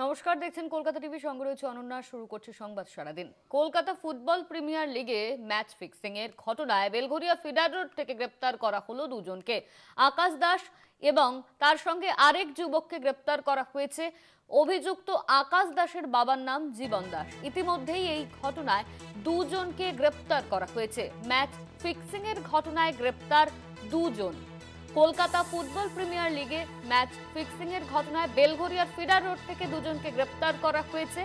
নমস্কার, দেখছেন কলকাতা টিভি। সঙ্গে রয়েছে অনন্যা। শুরু করছে সংবাদ সারাদিন। কলকাতা ফুটবল প্রিমিয়ার লিগে ম্যাচ ফিক্সিং এর ঘটনায় বেলঘরিয়া ফিডার রোড থেকে গ্রেপ্তার করা হলো দুজনকে। আকাশ দাস এবং তার সঙ্গে আরেক যুবককে গ্রেপ্তার করা হয়েছে। অভিযুক্ত আকাশ দাসের বাবার নাম জীবন দাস। ইতিমধ্যেই এই ঘটনায় দুজনকে গ্রেপ্তার করা হয়েছে। ম্যাচ ফিক্সিং এর ঘটনায় গ্রেপ্তার দুজন। কলকাতা ফুটবল প্রিমিয়ার লিগে ম্যাচ ফিক্সিং এর ঘটনায় বেলঘরিয়ার ফিডার রোড থেকে দুজনকে গ্রেপ্তার করা হয়েছে।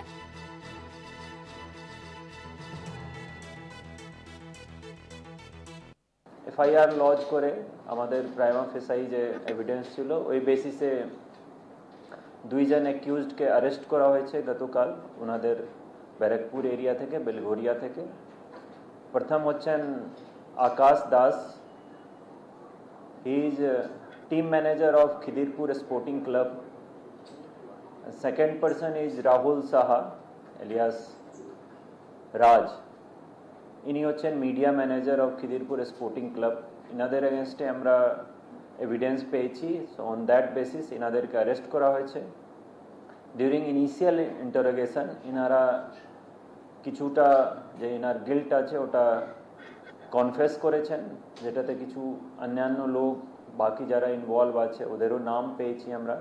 এফআইআর লজ করে আমাদের প্রাইমা ফেসাই যে এভিডেন্স ছিল ওই বেসিসে দুইজন অ্যাকিউজডকে অ্যারেস্ট করা হয়েছে গতকাল ওনাদের ব্যারাকপুর এরিয়া থেকে, বেলঘরিয়া থেকে। প্রথম হচ্ছেন আকাশ Das. He is team manager of Khidirpur Sporting Club. Second person is Rahul Saha alias Raj. ইনি হচ্ছেন media manager of Khidirpur sporting club. ইনাদের এগেনস্টে আমরা এভিডেন্স পেয়েছি, সো অন দ্যাট বেসিস ইনাদেরকে অ্যারেস্ট করা হয়েছে। ডিউরিং ইনিশিয়াল ইন্টারোগেশন ইনারা কিছুটা যে ইনার গিল্ট আছে ওটা কনফেস করেছেন, যেটাতে কিছু অন্যান্য লোক বাকি যারা ইনভলভ আছে ওদেরও নাম পেয়েছি আমরা।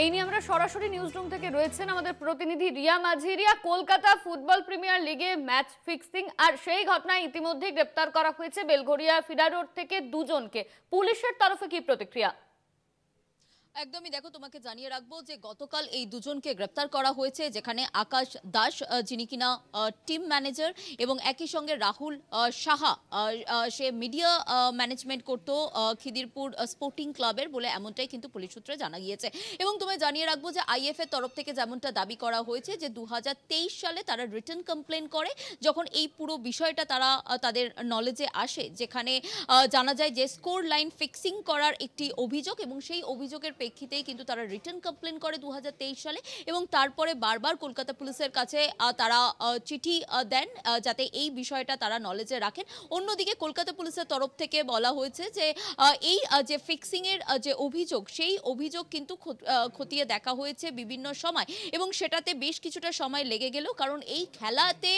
এই নিয়ে আমরা সরাসরি নিউজ রুম থেকে রয়েছেন আমাদের প্রতিনিধি রিয়া মাঝি। রিয়া, কলকাতা ফুটবল প্রিমিয়ার লিগে ম্যাচ ফিক্সিং আর সেই ঘটনায় ইতিমধ্যে গ্রেপ্তার করা হয়েছে বেলঘরিয়া ফিডার রোড থেকে দুজনকে। পুলিশের তরফে কি প্রতিক্রিয়া? একদমই, দেখো তোমাকে জানিয়ে রাখবো যে গতকাল এই দুজনকে গ্রেপ্তার করা হয়েছে, যেখানে আকাশ দাস যিনি কিনা টিম ম্যানেজার এবং একই সঙ্গে রাহুল সাহা সে মিডিয়া ম্যানেজমেন্ট করতো খিদিরপুর স্পোর্টিং ক্লাবের বলে এমনটাই কিন্তু পুলিশ সূত্রে জানা গিয়েছে। এবং তোমায় জানিয়ে রাখবো যে আইএফ এর তরফ থেকে যেমনটা দাবি করা হয়েছে যে 2023 সালে তারা রিটার্ন কমপ্লেন করে, যখন এই পুরো বিষয়টা তাদের নলেজে আসে, যেখানে জানা যায় যে স্কোর লাইন ফিক্সিং করার একটি অভিযোগ, এবং সেই অভিযোগের প্রেক্ষিতেই কিন্তু তারা রিটার্ন কমপ্লেন করে 2023 সালে। এবং তারপরে বারবার কলকাতা পুলিশের কাছে তারা চিঠি দেন যাতে এই বিষয়টা তারা নলেজে রাখেন। অন্যদিকে কলকাতা পুলিশের তরফ থেকে বলা হয়েছে যে এই যে ফিক্সিং এর যে অভিযোগ, সেই অভিযোগ কিন্তু খতিয়ে দেখা হয়েছে বিভিন্ন সময়, এবং সেটাতে বেশ কিছুটা সময় লেগে গেল। কারণ এই খেলাতে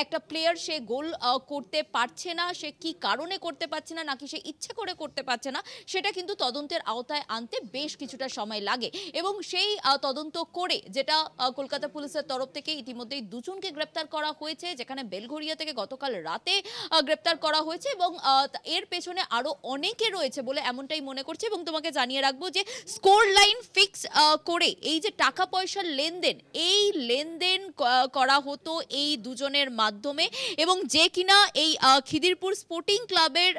একটা প্লেয়ার সে গোল করতে পারছে না, সে কি কারণে করতে পারছে না, নাকি সে ইচ্ছে করে করতে পারছে না, সেটা কিন্তু তদন্তের আওতায় আনতে বেশ কিছুটা সময় লাগে। এবং সেই তদন্ত করে যেটা কলকাতা পুলিশের তরফ থেকে ইতিমধ্যেই দুজনকে গ্রেপ্তার করা হয়েছে, যেখানে বেলঘরিয়া থেকে গতকাল রাতে গ্রেপ্তার করা হয়েছে, এবং এর পেছনে আরো অনেকে রয়েছে বলে এমনটাই মনে করছে। এবং তোমাকে জানিয়ে রাখবো যে স্কোর লাইন ফিক্স করে এই যে টাকা পয়সার লেনদেন, এই লেনদেন করা হতো এই দুজনের মাধ্যমে, এবং যে কিনা এই খিদিরপুর স্পোর্টিং ক্লাবের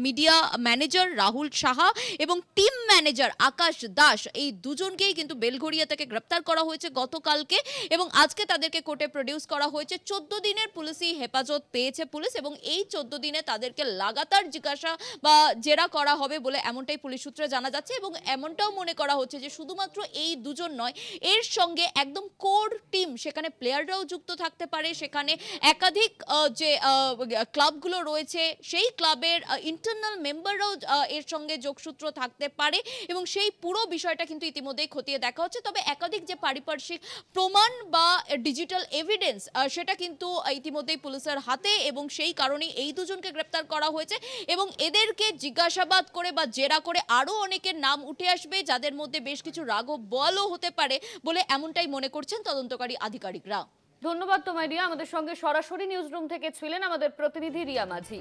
মিডিয়া ম্যানেজার রাহুল সাহা এবং টিম ম্যানেজার আকাশ দাস, এই দুজনকেই কিন্তু বেলঘরিয়া থেকে গ্রেপ্তার করা হয়েছে গতকালকে, এবং আজকে তাদেরকে কোর্টে প্রডিউস করা হয়েছে। 14 দিনের পুলিশি হেফাজত পেয়েছে পুলিশ, এবং এই 14 দিনে তাদেরকে লাগাতার জিজ্ঞাসা বা জেরা করা হবে বলে এমনটাই পুলিশ সূত্রে জানা যাচ্ছে। এবং এমনটাও মনে করা হচ্ছে যে শুধুমাত্র এই দুজন নয়, এর সঙ্গে একদম কোর টিম, সেখানে প্লেয়াররাও যুক্ত থাকতে পারে, সেখানে একাধিক যে ক্লাবগুলো রয়েছে সেই ক্লাবের ইন্টারনাল মেম্বাররাও এর সঙ্গে যোগসূত্র থাকতে পারে, এবং সেই পুরো বিষয়টা কিন্তু ইতিমধ্যেই খতিয়ে দেখা হচ্ছে। তবে একাধিক যে পারিপার্শ্বিক প্রমাণ বা ডিজিটাল এভিডেন্স, সেটা কিন্তু ইতিমধ্যেই পুলিশের হাতে, এবং সেই কারণেই এই দুজনকে গ্রেপ্তার করা হয়েছে। এবং এদেরকে জিজ্ঞাসাবাদ করে বা জেরা করে আরো অনেকের নাম উঠে আসবে, যাদের মধ্যে বেশ কিছু রাঘব বোয়ালও হতে পারে বলে এমনটাই মনে করছেন তদন্তকারী আধিকারিকরা। ধন্যবাদ তোমায় রিয়া। আমাদের সঙ্গে সরাসরি নিউজ রুম থেকে ছিলেন আমাদের প্রতিনিধি রিয়া মাঝি।